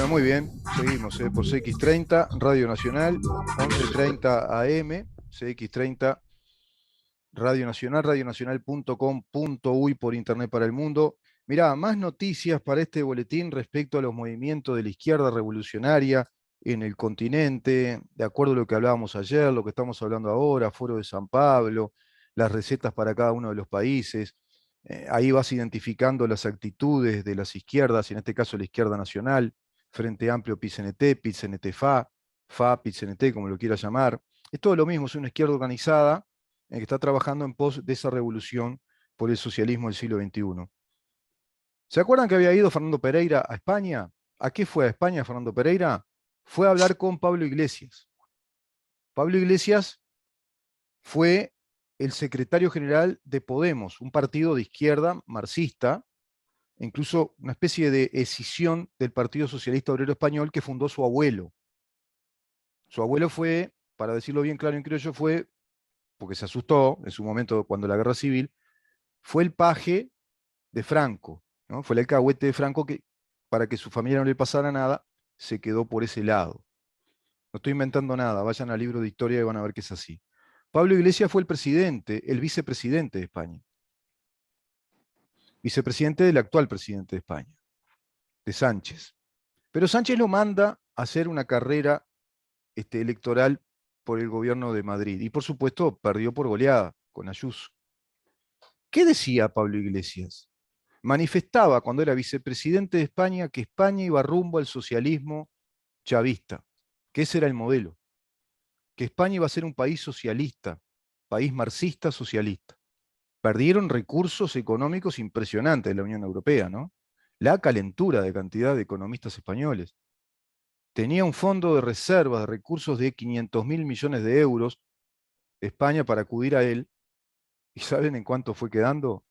Bueno, muy bien, seguimos por CX30, Radio Nacional, 11:30 AM, CX30, Radio Nacional, radionacional.com.uy por internet para el mundo. Mirá, más noticias para este boletín respecto a los movimientos de la izquierda revolucionaria en el continente, de acuerdo a lo que hablábamos ayer, lo que estamos hablando ahora, Foro de San Pablo, las recetas para cada uno de los países. Ahí vas identificando las actitudes de las izquierdas, en este caso la izquierda nacional, Frente Amplio PICNT, PICNT-FA, FA, PICNT, como lo quieras llamar. Es todo lo mismo, es una izquierda organizada que está trabajando en pos de esa revolución por el socialismo del siglo XXI. ¿Se acuerdan que había ido Fernando Pereira a España? ¿A qué fue a España Fernando Pereira? Fue a hablar con Pablo Iglesias. Pablo Iglesias fue el secretario general de Podemos, un partido de izquierda marxista, incluso una especie de escisión del Partido Socialista Obrero Español que fundó su abuelo. Su abuelo fue, para decirlo bien claro en criollo, fue, porque se asustó en su momento cuando la guerra civil, fue el paje de Franco, ¿no? Fue el alcahuete de Franco que, para que su familia no le pasara nada, se quedó por ese lado. No estoy inventando nada, vayan al libro de historia y van a ver que es así. Pablo Iglesias fue el presidente, el vicepresidente de España, vicepresidente del actual presidente de España, de Sánchez. Pero Sánchez lo manda a hacer una carrera electoral por el gobierno de Madrid y por supuesto perdió por goleada con Ayuso. ¿Qué decía Pablo Iglesias? Manifestaba cuando era vicepresidente de España que España iba rumbo al socialismo chavista, que ese era el modelo, que España iba a ser un país socialista, país marxista socialista. Perdieron recursos económicos impresionantes de la Unión Europea, ¿no? La calentura de cantidad de economistas españoles. Tenía un fondo de reservas de recursos de 500.000 millones de euros España para acudir a él. ¿Y saben en cuánto fue quedando?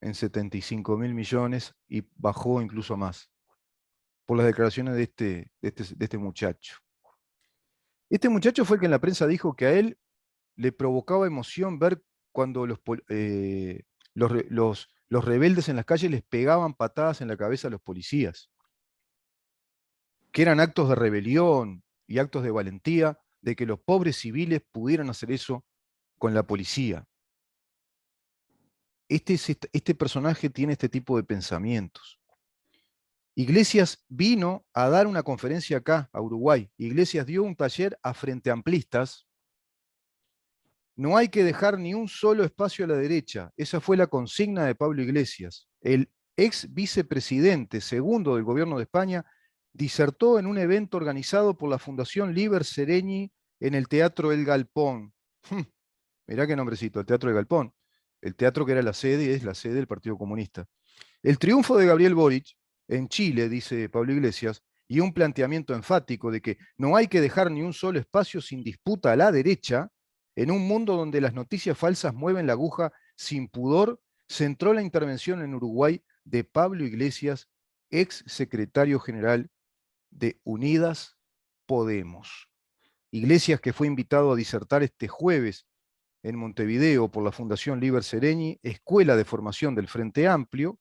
En 75.000 millones y bajó incluso más, por las declaraciones de este muchacho. Este muchacho fue el que en la prensa dijo que a él le provocaba emoción ver cuando los rebeldes en las calles les pegaban patadas en la cabeza a los policías, que eran actos de rebelión y actos de valentía de que los pobres civiles pudieran hacer eso con la policía. Este personaje tiene este tipo de pensamientos. Iglesias vino a dar una conferencia acá, a Uruguay. Iglesias dio un taller a frente amplistas. No hay que dejar ni un solo espacio a la derecha. Esa fue la consigna de Pablo Iglesias. El ex vicepresidente segundo del gobierno de España disertó en un evento organizado por la Fundación Liber Seregni en el Teatro El Galpón. Mirá qué nombrecito, el Teatro El Galpón. El teatro que era la sede, es la sede del Partido Comunista. El triunfo de Gabriel Boric en Chile, dice Pablo Iglesias, y un planteamiento enfático de que no hay que dejar ni un solo espacio sin disputa a la derecha, en un mundo donde las noticias falsas mueven la aguja sin pudor, centró la intervención en Uruguay de Pablo Iglesias, ex secretario general de Unidas Podemos. Iglesias, que fue invitado a disertar este jueves en Montevideo por la Fundación Liber Seregni, Escuela de Formación del Frente Amplio,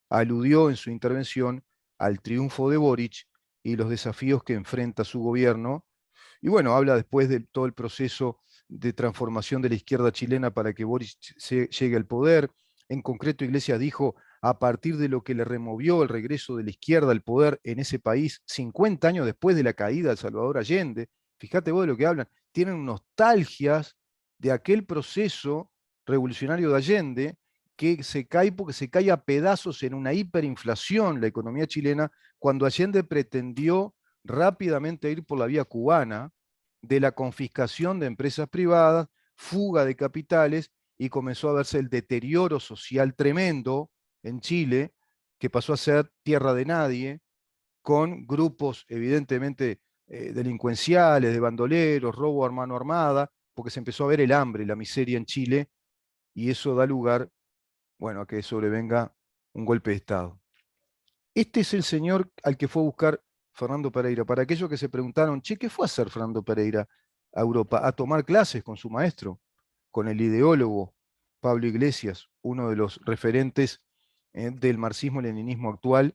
aludió en su intervención al triunfo de Boric y los desafíos que enfrenta su gobierno. Y bueno, habla después de todo el proceso de transformación de la izquierda chilena para que Boric llegue al poder. En concreto, Iglesias dijo, a partir de lo que le removió el regreso de la izquierda al poder en ese país, 50 años después de la caída de Salvador Allende, fíjate vos de lo que hablan, tienen nostalgias de aquel proceso revolucionario de Allende, que se cae porque se cae a pedazos en una hiperinflación la economía chilena, cuando Allende pretendió rápidamente ir por la vía cubana de la confiscación de empresas privadas, fuga de capitales, y comenzó a verse el deterioro social tremendo en Chile, que pasó a ser tierra de nadie, con grupos evidentemente delincuenciales, de bandoleros, robo a mano armada, porque se empezó a ver el hambre, la miseria en Chile, y eso da lugar, bueno, a que sobrevenga un golpe de Estado. Este es el señor al que fue a buscar Fernando Pereira. Para aquellos que se preguntaron, che, ¿qué fue a hacer Fernando Pereira a Europa? A tomar clases con su maestro, con el ideólogo Pablo Iglesias, uno de los referentes del marxismo-leninismo actual,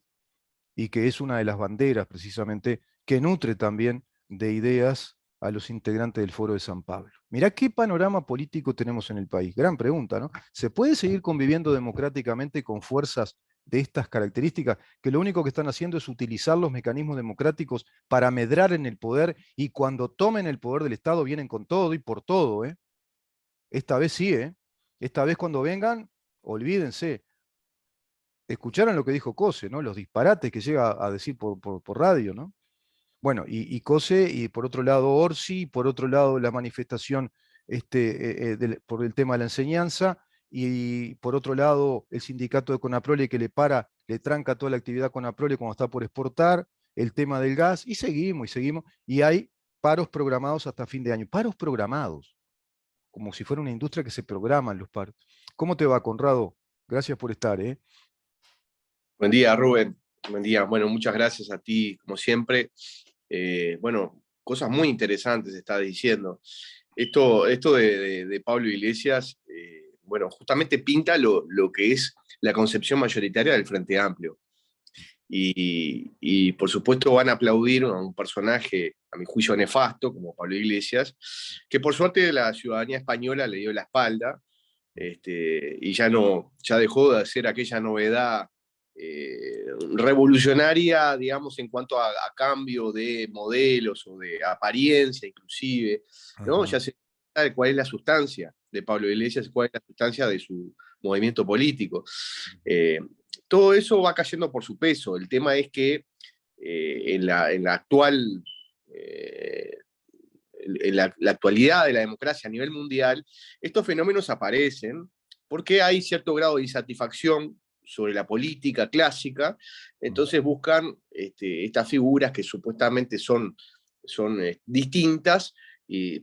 y que es una de las banderas precisamente que nutre también de ideas a los integrantes del Foro de San Pablo. Mirá qué panorama político tenemos en el país. Gran pregunta, ¿no? ¿Se puede seguir conviviendo democráticamente con fuerzas de estas características, que lo único que están haciendo es utilizar los mecanismos democráticos para medrar en el poder, y cuando tomen el poder del Estado vienen con todo y por todo, ¿eh? Esta vez sí, ¿eh? Esta vez cuando vengan, olvídense. Escucharon lo que dijo Cose, ¿no? Los disparates que llega a decir por radio, ¿no? Bueno, y Cose, y por otro lado Orsi, y por otro lado la manifestación por el tema de la enseñanza, y por otro lado el sindicato de Conaprole que le tranca toda la actividad Conaprole cuando está por exportar, el tema del gas, y seguimos, y hay paros programados hasta fin de año. Paros programados, como si fuera una industria que se programan los paros. ¿Cómo te va, Conrado? Gracias por estar, ¿eh? Buen día, Rubén. Buen día. Bueno, muchas gracias a ti, como siempre. Bueno, cosas muy interesantes estás diciendo. Esto de Pablo Iglesias, bueno, justamente pinta lo que es la concepción mayoritaria del Frente Amplio. Y por supuesto van a aplaudir a un personaje, a mi juicio, nefasto, como Pablo Iglesias, que por suerte la ciudadanía española le dio la espalda, y ya dejó de ser aquella novedad revolucionaria, digamos, en cuanto a cambio de modelos o de apariencia inclusive, ¿no? Ajá. Ya se sabe cuál es la sustancia de Pablo Iglesias, cuál es la sustancia de su movimiento político. Todo eso va cayendo por su peso. El tema es que en la actual... en la actualidad de la democracia a nivel mundial, estos fenómenos aparecen porque hay cierto grado de insatisfacción sobre la política clásica, entonces buscan estas figuras que supuestamente son distintas,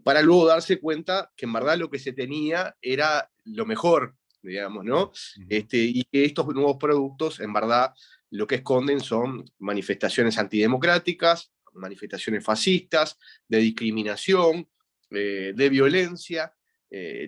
para luego darse cuenta que en verdad lo que se tenía era lo mejor, digamos, ¿no? Y que estos nuevos productos en verdad lo que esconden son manifestaciones antidemocráticas, manifestaciones fascistas, de discriminación, de violencia.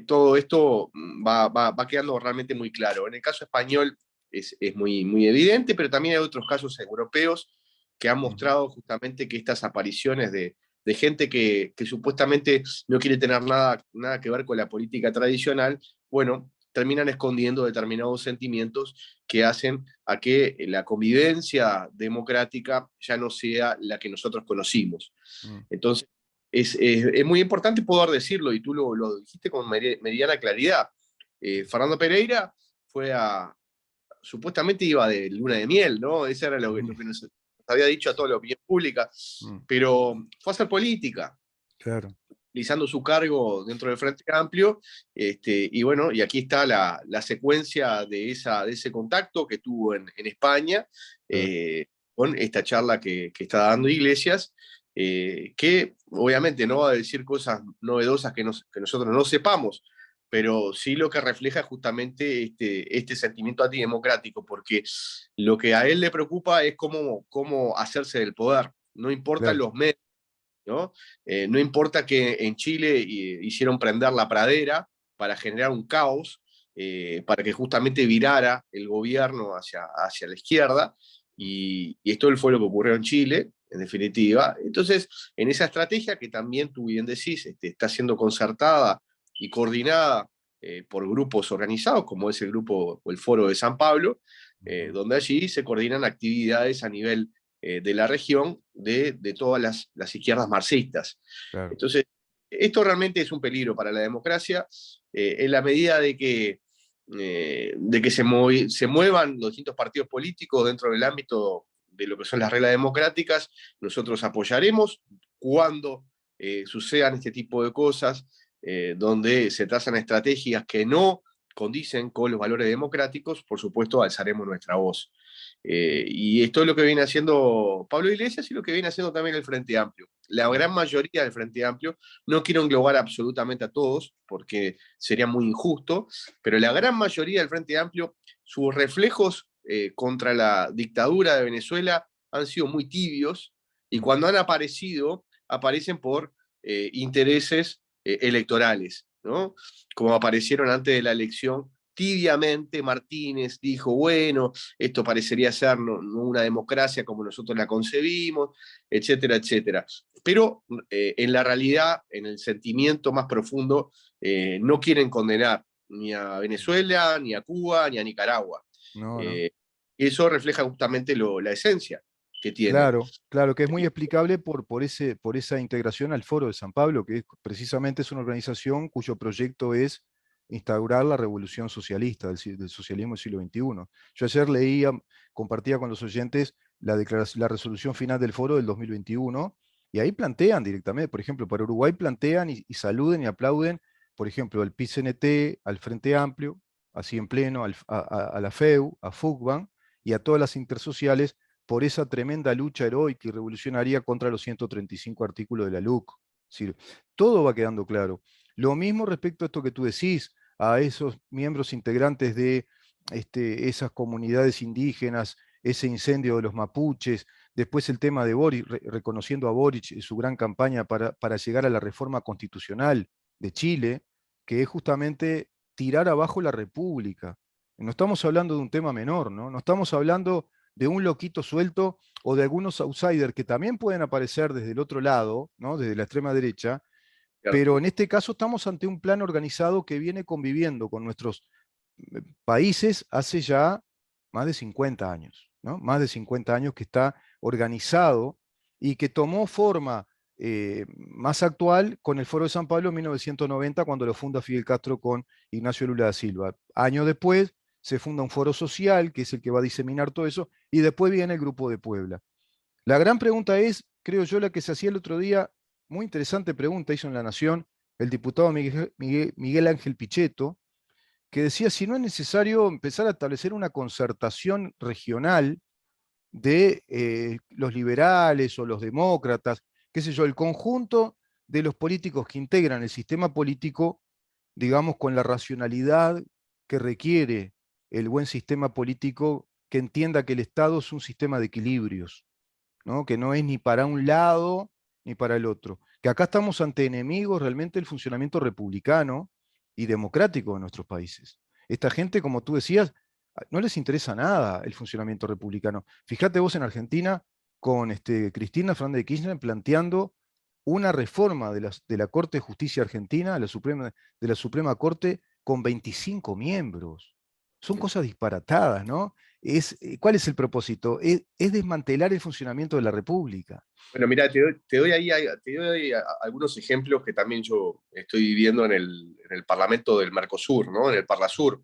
Todo esto va quedando realmente muy claro. En el caso español es muy evidente, pero también hay otros casos europeos que han mostrado justamente que estas apariciones de gente que supuestamente no quiere tener nada que ver con la política tradicional, bueno, terminan escondiendo determinados sentimientos que hacen a que la convivencia democrática ya no sea la que nosotros conocimos. Entonces, es muy importante poder decirlo, y tú lo dijiste con mediana claridad. Fernando Pereira supuestamente iba de luna de miel, ¿no? Eso era lo que nos había dicho a toda la opinión pública, pero fue a hacer política. Claro. Utilizando su cargo dentro del Frente Amplio, y bueno, y aquí está la secuencia de ese contacto que tuvo en España, con esta charla que está dando Iglesias, que obviamente no va a decir cosas novedosas que nosotros no sepamos, pero sí lo que refleja justamente este sentimiento antidemocrático, porque lo que a él le preocupa es cómo hacerse del poder, no importan Claro. los medios, ¿no? No importa que en Chile hicieron prender la pradera para generar un caos, para que justamente virara el gobierno hacia la izquierda, y esto fue lo que ocurrió en Chile, en definitiva. Entonces, en esa estrategia que también tú bien decís, está siendo concertada y coordinada por grupos organizados, como es el grupo o el Foro de San Pablo, donde allí se coordinan actividades a nivel de la región de todas las izquierdas marxistas. Claro. Entonces, esto realmente es un peligro para la democracia, en la medida de que se muevan los distintos partidos políticos dentro del ámbito de lo que son las reglas democráticas. Nosotros apoyaremos cuando sucedan este tipo de cosas, donde se trazan estrategias que no condicen con los valores democráticos. Por supuesto, alzaremos nuestra voz. Y esto es lo que viene haciendo Pablo Iglesias y lo que viene haciendo también el Frente Amplio. La gran mayoría del Frente Amplio, no quiero englobar absolutamente a todos, porque sería muy injusto, pero la gran mayoría del Frente Amplio, sus reflejos contra la dictadura de Venezuela han sido muy tibios, y cuando han aparecido, aparecen por intereses electorales, ¿no? Como aparecieron antes de la elección tibiamente Martínez dijo, bueno, esto parecería ser no una democracia como nosotros la concebimos, etcétera, etcétera. Pero en la realidad, en el sentimiento más profundo, no quieren condenar ni a Venezuela, ni a Cuba, ni a Nicaragua. No, no. Eso refleja justamente la esencia que tienen. Claro, claro, que es muy explicable por esa integración al Foro de San Pablo, que precisamente es una organización cuyo proyecto es instaurar la revolución socialista del socialismo del siglo XXI. Yo ayer leía, compartía con los oyentes la resolución final del Foro del 2021, y ahí plantean directamente, por ejemplo, para Uruguay plantean y saluden y aplauden, por ejemplo, al PIT-CNT, al Frente Amplio, así en pleno, a la FEU, a FUCBAN y a todas las intersociales por esa tremenda lucha heroica y revolucionaria contra los 135 artículos de la LUC. Es decir, todo va quedando claro. Lo mismo respecto a esto que tú decís, a esos miembros integrantes de esas comunidades indígenas, ese incendio de los mapuches, después el tema de Boric, reconociendo a Boric su gran campaña para llegar a la reforma constitucional de Chile, que es justamente tirar abajo la república. No estamos hablando de un tema menor, ¿no? No estamos hablando de un loquito suelto o de algunos outsiders que también pueden aparecer desde el otro lado, ¿no? Desde la extrema derecha, Claro. pero en este caso estamos ante un plan organizado que viene conviviendo con nuestros países hace ya más de 50 años, ¿no? Más de 50 años que está organizado y que tomó forma más actual con el Foro de San Pablo en 1990, cuando lo funda Fidel Castro con Ignacio Lula da Silva. Años después se funda un foro social, que es el que va a diseminar todo eso, y después viene el Grupo de Puebla. La gran pregunta es, creo yo, la que se hacía el otro día, muy interesante pregunta hizo en La Nación el diputado Miguel Ángel Pichetto, que decía si no es necesario empezar a establecer una concertación regional de los liberales o los demócratas, qué sé yo, el conjunto de los políticos que integran el sistema político, digamos, con la racionalidad que requiere el buen sistema político, que entienda que el Estado es un sistema de equilibrios, ¿no? Que no es ni para un lado ni para el otro. Que acá estamos ante enemigos realmente del funcionamiento republicano y democrático de nuestros países. Esta gente, como tú decías, no les interesa nada el funcionamiento republicano. Fíjate vos en Argentina con Cristina Fernández de Kirchner planteando una reforma de la Corte de Justicia Argentina, de la Suprema Corte, con 25 miembros. Son cosas disparatadas, ¿no? ¿Cuál es el propósito? Es desmantelar el funcionamiento de la República. Bueno, mira, te doy algunos ejemplos que también yo estoy viviendo en el Parlamento del Mercosur, ¿no? En el Parlasur.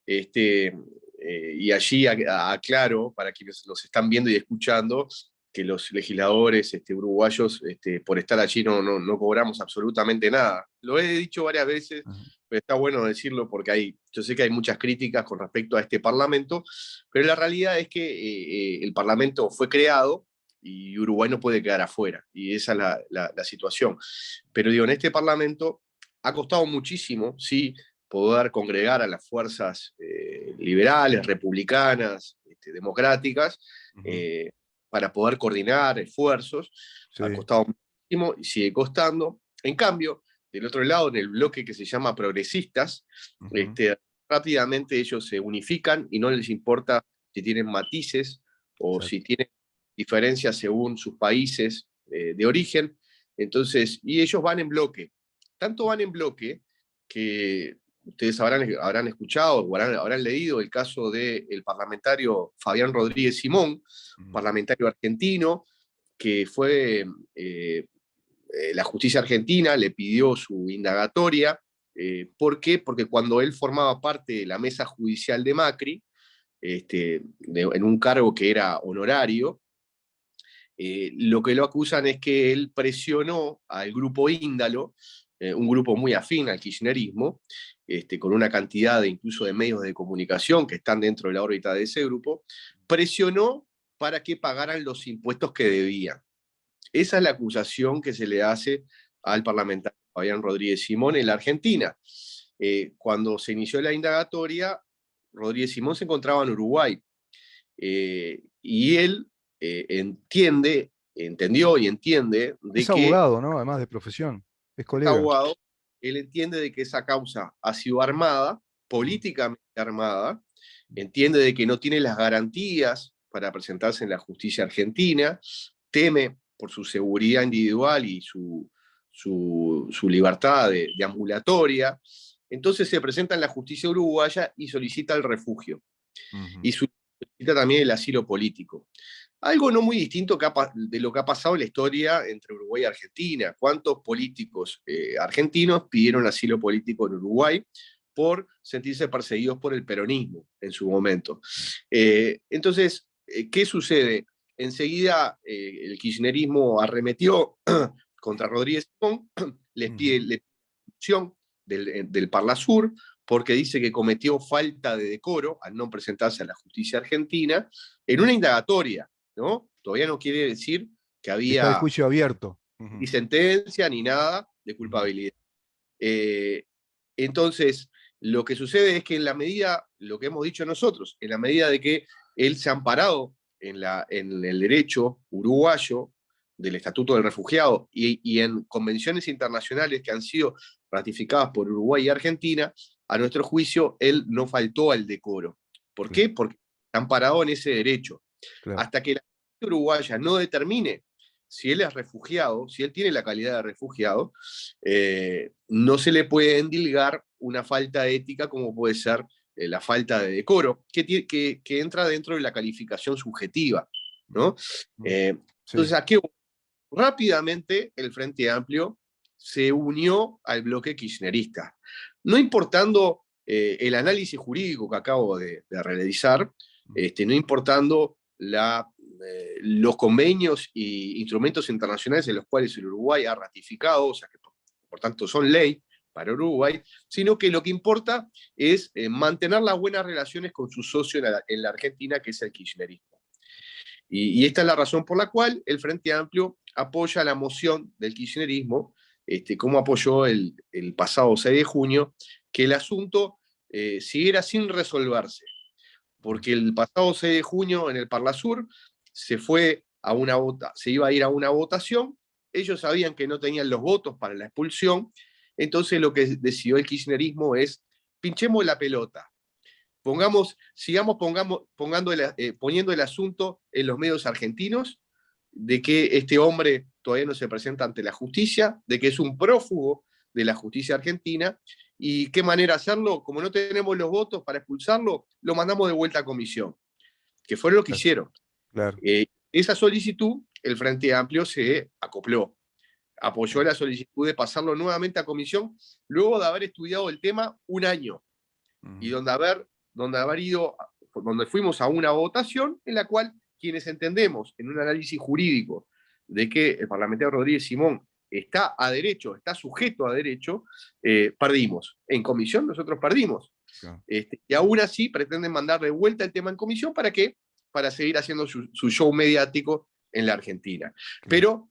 Y allí aclaro, para quienes nos están viendo y escuchando, que los legisladores uruguayos, por estar allí, no cobramos absolutamente nada. Lo he dicho varias veces, pero está bueno decirlo porque yo sé que hay muchas críticas con respecto a este Parlamento, pero la realidad es que el Parlamento fue creado y Uruguay no puede quedar afuera, y esa es la situación. Pero digo, en este Parlamento ha costado muchísimo, sí, poder congregar a las fuerzas liberales, republicanas, democráticas, eh, para poder coordinar esfuerzos. Ha Sí. costado muchísimo y sigue costando. En cambio, del otro lado, en el bloque que se llama progresistas, Ujú. rápidamente ellos se unifican y no les importa si tienen matices o si Exacto. tienen diferencias según sus países de origen. Entonces, y ellos van en bloque. Tanto van en bloque que ustedes habrán escuchado o habrán leído el caso del parlamentario Fabián Rodríguez Simón, Ujú. parlamentario argentino, que fue la justicia argentina le pidió su indagatoria. ¿Por qué? Porque cuando él formaba parte de la mesa judicial de Macri, en un cargo que era honorario, lo que lo acusan es que él presionó al grupo Índalo, un grupo muy afín al kirchnerismo, con una cantidad de incluso de medios de comunicación que están dentro de la órbita de ese grupo, presionó para que pagaran los impuestos que debían. Esa es la acusación que se le hace al parlamentario Fabián Rodríguez Simón en la Argentina. Cuando se inició la indagatoria, Rodríguez Simón se encontraba en Uruguay, y él entendió y entiende de Es que, abogado, ¿no? Además de profesión. Es es colega. abogado, él entiende de que esa causa ha sido armada políticamente armada, entiende de que no tiene las garantías para presentarse en la justicia argentina, teme por su seguridad individual y su libertad de ambulatoria, entonces se presenta en la justicia uruguaya y solicita el refugio. Y solicita también el asilo político. Algo no muy distinto de lo que ha pasado en la historia entre Uruguay y Argentina. ¿Cuántos políticos argentinos pidieron asilo político en Uruguay por sentirse perseguidos por el peronismo en su momento? Entonces, ¿qué sucede? Enseguida el kirchnerismo arremetió contra Rodríguez Simón, le pide la expulsión del Parlasur, porque dice que cometió falta de decoro al no presentarse a la justicia argentina en una indagatoria, ¿no? Todavía no quiere decir que Está el había juicio abierto. ni sentencia ni nada de culpabilidad. Entonces, lo que sucede es que en la medida, lo que hemos dicho nosotros, en la medida de que él se ha amparado en el derecho uruguayo del Estatuto del Refugiado y en convenciones internacionales que han sido ratificadas por Uruguay y Argentina, a nuestro juicio, él no faltó al decoro. ¿Por qué? Porque está amparado en ese derecho. Claro. Hasta que la justicia uruguaya no determine si él es refugiado, si él tiene la calidad de refugiado, no se le puede endilgar una falta ética como puede ser la falta de decoro, que entra dentro de la calificación subjetiva, ¿no? Entonces, aquí rápidamente el Frente Amplio se unió al bloque kirchnerista. No importando el análisis jurídico que acabo de realizar, no importando los convenios e instrumentos internacionales en los cuales el Uruguay ha ratificado, o sea que por tanto son ley para Uruguay, sino que lo que importa es mantener las buenas relaciones con su socio en la Argentina, que es el kirchnerismo. Y esta es la razón por la cual el Frente Amplio apoya la moción del kirchnerismo, como apoyó el pasado 6 de junio, que el asunto siguiera sin resolverse, porque el pasado 6 de junio en el Parlasur se iba a ir a una votación, ellos sabían que no tenían los votos para la expulsión, entonces lo que decidió el kirchnerismo es, pinchemos la pelota, poniendo el asunto en los medios argentinos, de que este hombre todavía no se presenta ante la justicia, de que es un prófugo de la justicia argentina, y qué manera hacerlo, como no tenemos los votos para expulsarlo, lo mandamos de vuelta a comisión, que fue lo que hicieron. Claro. Esa solicitud, el Frente Amplio se acopló, apoyó la solicitud de pasarlo nuevamente a comisión, luego de haber estudiado el tema un año, y donde fuimos a una votación en la cual quienes entendemos en un análisis jurídico de que el parlamentario Rodríguez Simón está a derecho, está sujeto a derecho, perdimos. En comisión nosotros perdimos. Claro. Y aún así pretenden mandar de vuelta el tema en comisión, ¿para qué? Para seguir haciendo su show mediático en la Argentina. Claro. Pero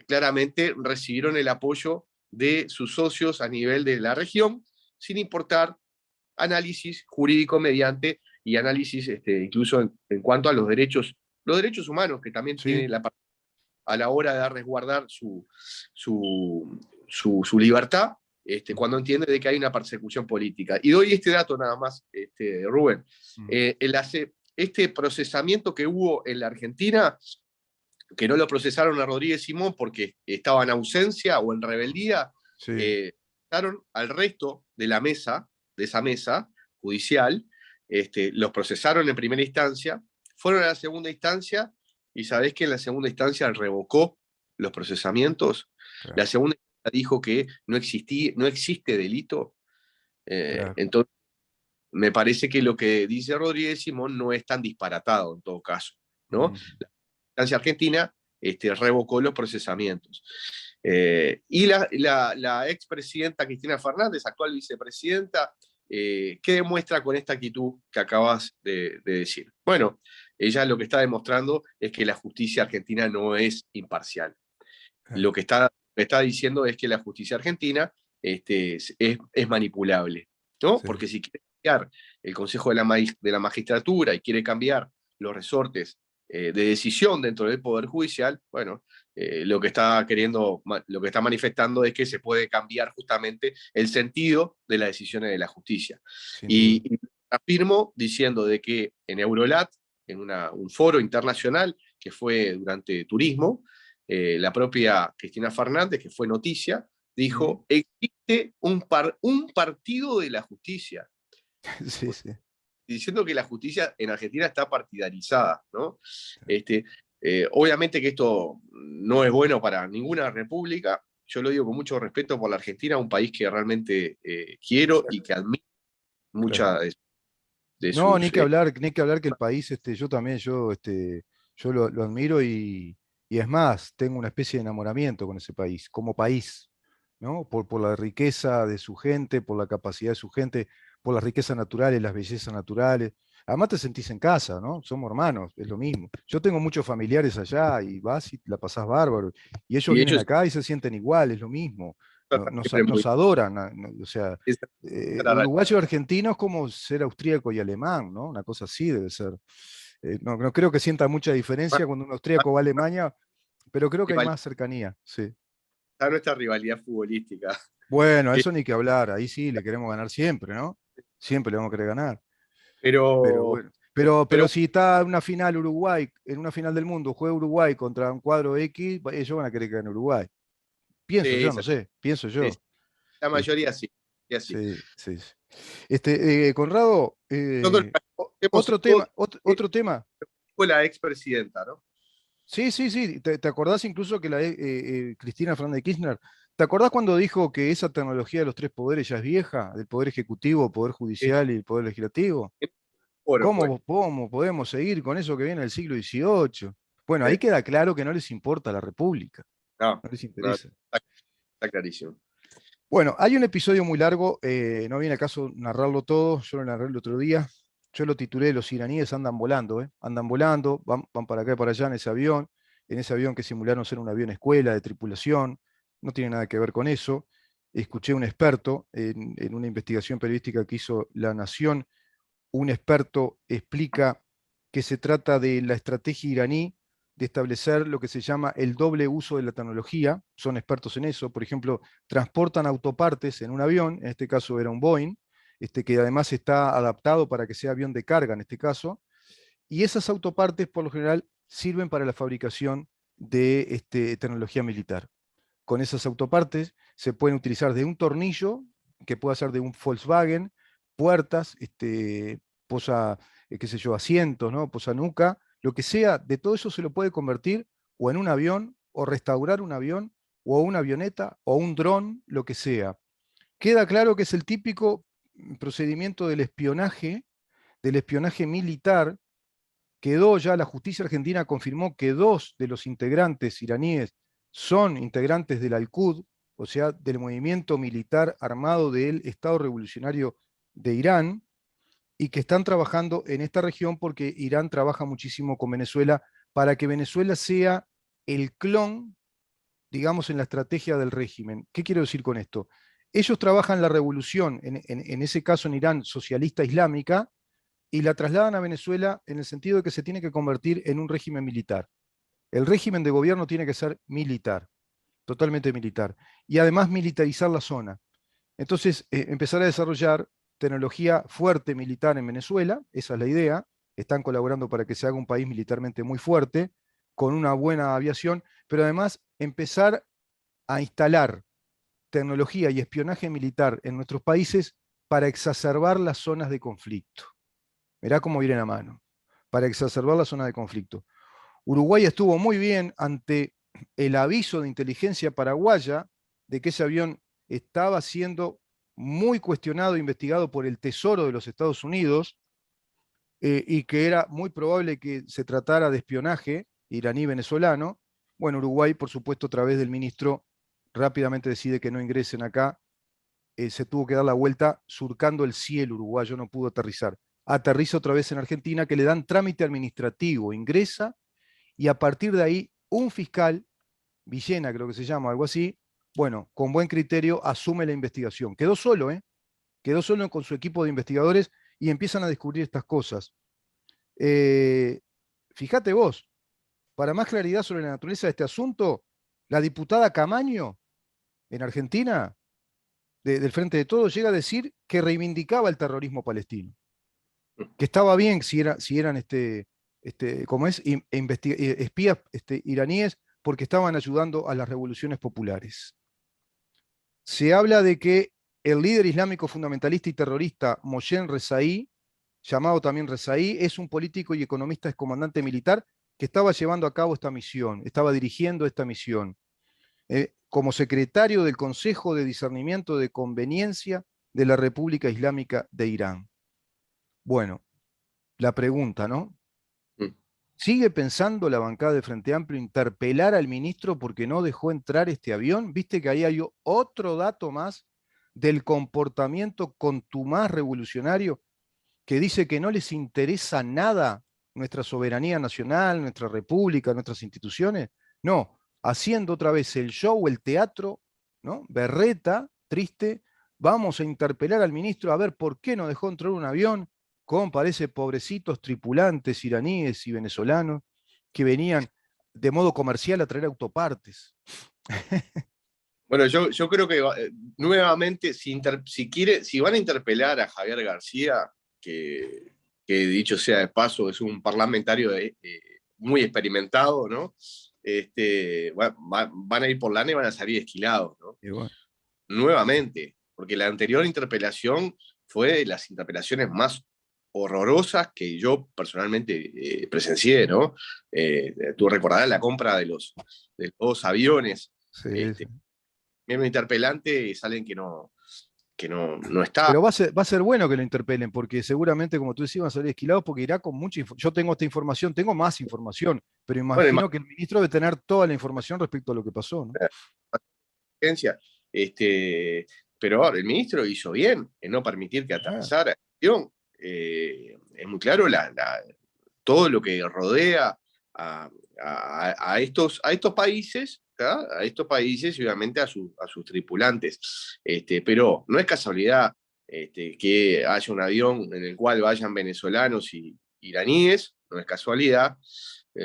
claramente recibieron el apoyo de sus socios a nivel de la región, sin importar análisis jurídico mediante y análisis incluso en cuanto a los derechos humanos, que también tiene a la hora de resguardar su libertad, cuando entiende de que hay una persecución política. Y doy este dato nada más, Rubén. Este procesamiento que hubo en la Argentina, que no lo procesaron a Rodríguez Simón porque estaba en ausencia o en rebeldía, procesaron al resto de esa mesa judicial, los procesaron en primera instancia, fueron a la segunda instancia, y sabés que en la segunda instancia revocó los procesamientos. Claro. La segunda instancia dijo que no existe delito. Claro. Entonces, me parece que lo que dice Rodríguez Simón no es tan disparatado en todo caso, ¿no? La instancia argentina revocó los procesamientos. Y la expresidenta Cristina Fernández, actual vicepresidenta, ¿qué demuestra con esta actitud que acabas de decir? Bueno, ella lo que está demostrando es que la justicia argentina no es imparcial. Lo que está diciendo es que la justicia argentina es manipulable, ¿no? Sí. Porque si quiere cambiar el Consejo de la Magistratura y quiere cambiar los resortes de decisión dentro del Poder Judicial, bueno, lo que lo que está manifestando es que se puede cambiar justamente el sentido de las decisiones de la justicia. sin duda. Y afirmo diciendo de que en Eurolat, en un foro internacional que fue durante turismo, la propia Cristina Fernández, que fue noticia, dijo, existe un partido de la justicia, Sí, sí. diciendo que la justicia en Argentina está partidarizada, ¿no? Obviamente que esto no es bueno para ninguna república, yo lo digo con mucho respeto por la Argentina, un país que realmente quiero y que admiro Claro. muchas de No, sus... ni que hablar que el país, yo también, yo lo admiro y es más, tengo una especie de enamoramiento con ese país, como país, ¿no? Por la riqueza de su gente, por la capacidad de su gente, por las riquezas naturales, las bellezas naturales. Además te sentís en casa, ¿no? Somos hermanos, es lo mismo. Yo tengo muchos familiares allá y vas y la pasás bárbaro. Y ellos y vienen ellos acá y se sienten igual, es lo mismo. siempre muy... Nos adoran, o sea, Esa es la realidad. uruguayo argentino es como ser austríaco y alemán, ¿no? Una cosa así debe ser. No creo que sienta mucha diferencia cuando un austríaco va a Alemania, pero creo que hay más cercanía, sí. Está nuestra rivalidad futbolística. Bueno, Que- eso ni que hablar, ahí sí le queremos ganar siempre, ¿no? Siempre le vamos a querer ganar. Pero pero, bueno, pero pero si está en una final Uruguay, en una final del mundo, juega Uruguay contra un cuadro X, ellos van a querer que gane Uruguay. Pienso sí, yo, no sé, pienso sí, yo. la Este, mayoría sí, y así. sí, sí, sí. Conrado, Nosotros hemos otro todo, tema, otro tema. fue la expresidenta, ¿no? Sí, sí, sí. ¿Te acordás incluso que Cristina Fernández de Kirchner, ¿te acordás cuando dijo que esa tecnología de los tres poderes ya es vieja? Del poder ejecutivo, poder Es- judicial y el poder legislativo. Oro fue. ¿Cómo podemos seguir con eso que viene del siglo XVIII? Bueno, ahí ¿Eh? queda claro que no les importa la República, No, no les no, interesa. está clarísimo. Bueno, hay un episodio muy largo, no viene acaso narrarlo todo, yo lo narré el otro día. Yo lo titulé Los iraníes andan volando, ¿eh? Andan volando, van para acá y para allá en ese avión que simularon ser un avión escuela de tripulación, no tiene nada que ver con eso. Escuché un experto en una investigación periodística que hizo La Nación, un experto explica que se trata de la estrategia iraní de establecer lo que se llama el doble uso de la tecnología. Son expertos en eso. Por ejemplo, transportan autopartes en un avión, en este caso era un Boeing, que además está adaptado para que sea avión de carga en este caso, y esas autopartes por lo general sirven para la fabricación de tecnología militar. Con esas autopartes se pueden utilizar de un tornillo, que puede ser de un Volkswagen, puertas, posa, qué sé yo, asientos, ¿no? Posa nuca, lo que sea, de todo eso se lo puede convertir o en un avión, o restaurar un avión, o una avioneta, o un dron, lo que sea. Queda claro que es el típico procedimiento del espionaje militar. Quedó ya, la justicia argentina confirmó que dos de los integrantes iraníes son integrantes del Al-Quds, o sea, del movimiento militar armado del Estado Revolucionario de Irán, y que están trabajando en esta región porque Irán trabaja muchísimo con Venezuela para que Venezuela sea el clon, digamos, en la estrategia del régimen. ¿Qué quiero decir con esto? Ellos trabajan la revolución, en ese caso en Irán, socialista islámica, y la trasladan a Venezuela en el sentido de que se tiene que convertir en un régimen militar. El régimen de gobierno tiene que ser militar, totalmente militar, y además militarizar la zona. Entonces, empezar a desarrollar tecnología fuerte militar en Venezuela, esa es la idea. Están colaborando para que se haga un país militarmente muy fuerte, con una buena aviación, pero además empezar a instalar tecnología y espionaje militar en nuestros países para exacerbar las zonas de conflicto. Mirá cómo viene a mano, para exacerbar la zona de conflicto. Uruguay estuvo muy bien ante el aviso de inteligencia paraguaya de que ese avión estaba siendo muy cuestionado e investigado por el Tesoro de los Estados Unidos, y que era muy probable que se tratara de espionaje iraní-venezolano. Bueno, Uruguay, por supuesto, a través del ministro, rápidamente decide que no ingresen acá. Se tuvo que dar la vuelta surcando el cielo uruguayo, no pudo aterrizar. Aterriza otra vez en Argentina, que le dan trámite administrativo, ingresa, y a partir de ahí un fiscal, Villena creo que se llama, algo así, bueno, con buen criterio asume la investigación. Quedó solo, ¿eh? Quedó solo con su equipo de investigadores y empiezan a descubrir estas cosas. Eh, fíjate vos, para más claridad sobre la naturaleza de este asunto, la diputada Camaño, en Argentina, del Frente de Todos, llega a decir que reivindicaba el terrorismo palestino, que estaba bien si eran ¿cómo es? Espías iraníes porque estaban ayudando a las revoluciones populares. Se habla de que el líder islámico fundamentalista y terrorista Mohsen Rezaí, llamado también Rezaí, es un político y economista excomandante militar que estaba llevando a cabo esta misión, estaba dirigiendo esta misión, como secretario del Consejo de Discernimiento de Conveniencia de la República Islámica de Irán. Bueno, la pregunta, ¿no? Mm. ¿Sigue pensando la bancada de Frente Amplio interpelar al ministro porque no dejó entrar este avión? Viste que ahí hay otro dato más del comportamiento contumaz revolucionario que dice que no les interesa nada nuestra soberanía nacional, nuestra república, nuestras instituciones. No, haciendo otra vez el show, el teatro, ¿no? Berreta, triste, vamos a interpelar al ministro a ver por qué no dejó entrar un avión con, parece, pobrecitos tripulantes iraníes y venezolanos que venían de modo comercial a traer autopartes. Bueno, yo creo que nuevamente, si van a interpelar a Javier García, que dicho sea de paso, es un parlamentario muy experimentado, ¿no? Van a ir por lana y van a salir esquilados, ¿no? Bueno. Nuevamente, porque la anterior interpelación fue de las interpelaciones más horrorosas que yo personalmente presencié, ¿no? Tú recordarás la compra de los dos aviones, Sí, sí. este, mismo interpelante, salen no está. Pero va a ser bueno que lo interpelen, porque seguramente, como tú decías, van a salir esquilados porque irá con mucha información. Yo tengo esta información, tengo más información, pero Bueno, imagino que el ministro debe tener toda la información respecto a lo que pasó, ¿no? emergencia, pero ahora el ministro hizo bien en no permitir que Ah, aterrizara el avión. Es muy claro todo lo que rodea a, a estos países, ¿tá? A estos países y obviamente a sus tripulantes. Pero no es casualidad que haya un avión en el cual vayan venezolanos y iraníes, no es casualidad.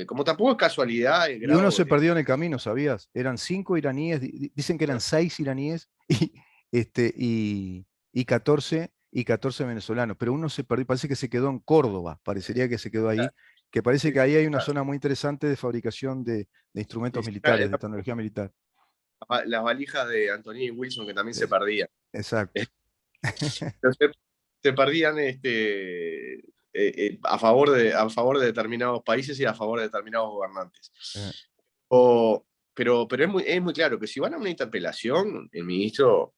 Como tampoco es casualidad el y uno grado se de... perdió en el camino, ¿sabías? Eran 5 iraníes, dicen que eran 6 iraníes y 14 venezolanos, pero uno se perdió, parece que se quedó en Córdoba, parecería que se quedó ahí, que parece que ahí hay una zona muy interesante de fabricación de instrumentos militares, de tecnología militar. Las valijas de Anthony Wilson que también se Es- perdían. exacto. Entonces, se perdían a favor de determinados países y a favor de determinados gobernantes. Eh, O, pero es muy claro que si van a una interpelación, el ministro,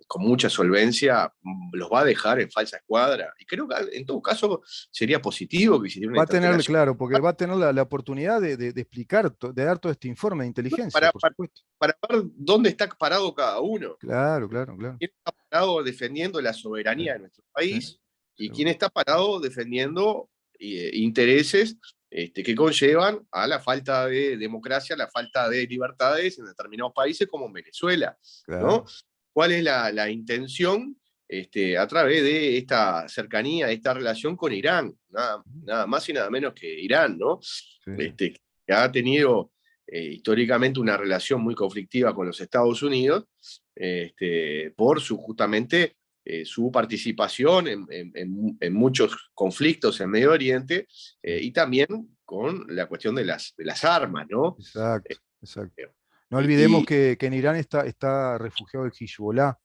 con mucha solvencia, los va a dejar en falsa escuadra. Y creo que en todo caso sería positivo que hiciera una Va a tener, interpelación claro, porque va a tener la oportunidad de explicar, de dar todo este informe de inteligencia, para, por para, supuesto. para ver dónde está parado cada uno. Claro, claro, claro. ¿Quién está parado defendiendo la Sí, soberanía de nuestro sí, país? Y quién seguro. está parado defendiendo intereses que conllevan a la falta de democracia, la falta de libertades en determinados países como en Venezuela, ¿no? Claro. ¿Cuál es la intención a través de esta cercanía, de esta relación con Irán? Nada más y nada menos que Irán, ¿no? Sí, sí. Que ha tenido históricamente una relación muy conflictiva con los Estados Unidos, por justamente su participación en muchos conflictos en Medio Oriente, Sí. y también con la cuestión de las armas, ¿no? Exacto, exacto. Eh, No olvidemos y, que en Irán está refugiado el Hezbollah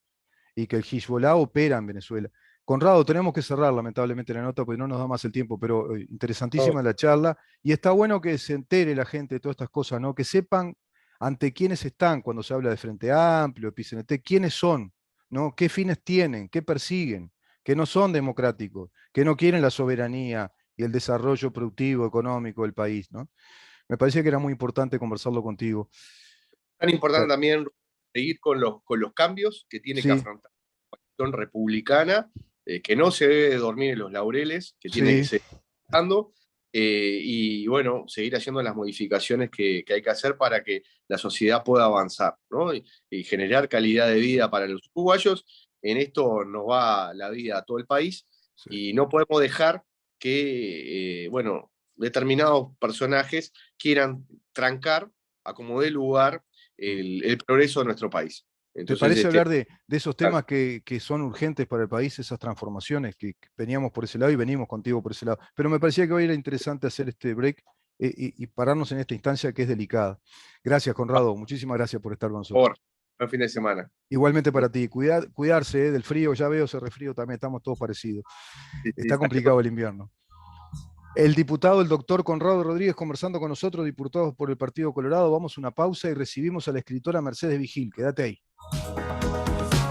y que el Hezbollah opera en Venezuela. Conrado, tenemos que cerrar lamentablemente la nota porque no nos da más el tiempo, pero no, interesantísima la charla y está bueno que se entere la gente de todas estas cosas, ¿no? Que sepan ante quiénes están cuando se habla de Frente Amplio, de PCNT, quiénes son, ¿no? ¿Qué fines tienen? ¿Qué persiguen? Que no son democráticos, que no quieren la soberanía y el desarrollo productivo, económico del país, ¿no? Me parece que era muy importante conversarlo contigo. tan importante también seguir con los cambios que tiene que Sí, afrontar la cuestión republicana, que no se debe dormir en los laureles, que tiene que sí, seguir trabajando, y bueno, seguir haciendo las modificaciones que hay que hacer para que la sociedad pueda avanzar, ¿no? Y generar calidad de vida para los uruguayos. En esto nos va la vida a todo el país sí. y no podemos dejar que, bueno, determinados personajes quieran trancar a como dé lugar el progreso de nuestro país. ¿Te Entonces, parece hablar de esos temas que son urgentes para el país, esas transformaciones que veníamos por ese lado y venimos contigo por ese lado? Pero me parecía que hoy era interesante hacer este break y pararnos en esta instancia que es delicada. Gracias, Conrado. Muchísimas gracias por estar con por nosotros. favor, buen fin de semana. Igualmente para ti. Cuidarse del frío, ya veo ese resfrío también, estamos todos parecidos. Sí, sí, Está complicado el invierno. El diputado, el doctor Conrado Rodríguez, conversando con nosotros, diputados por el Partido Colorado. Vamos a una pausa y recibimos a la escritora Mercedes Vigil. Quédate ahí.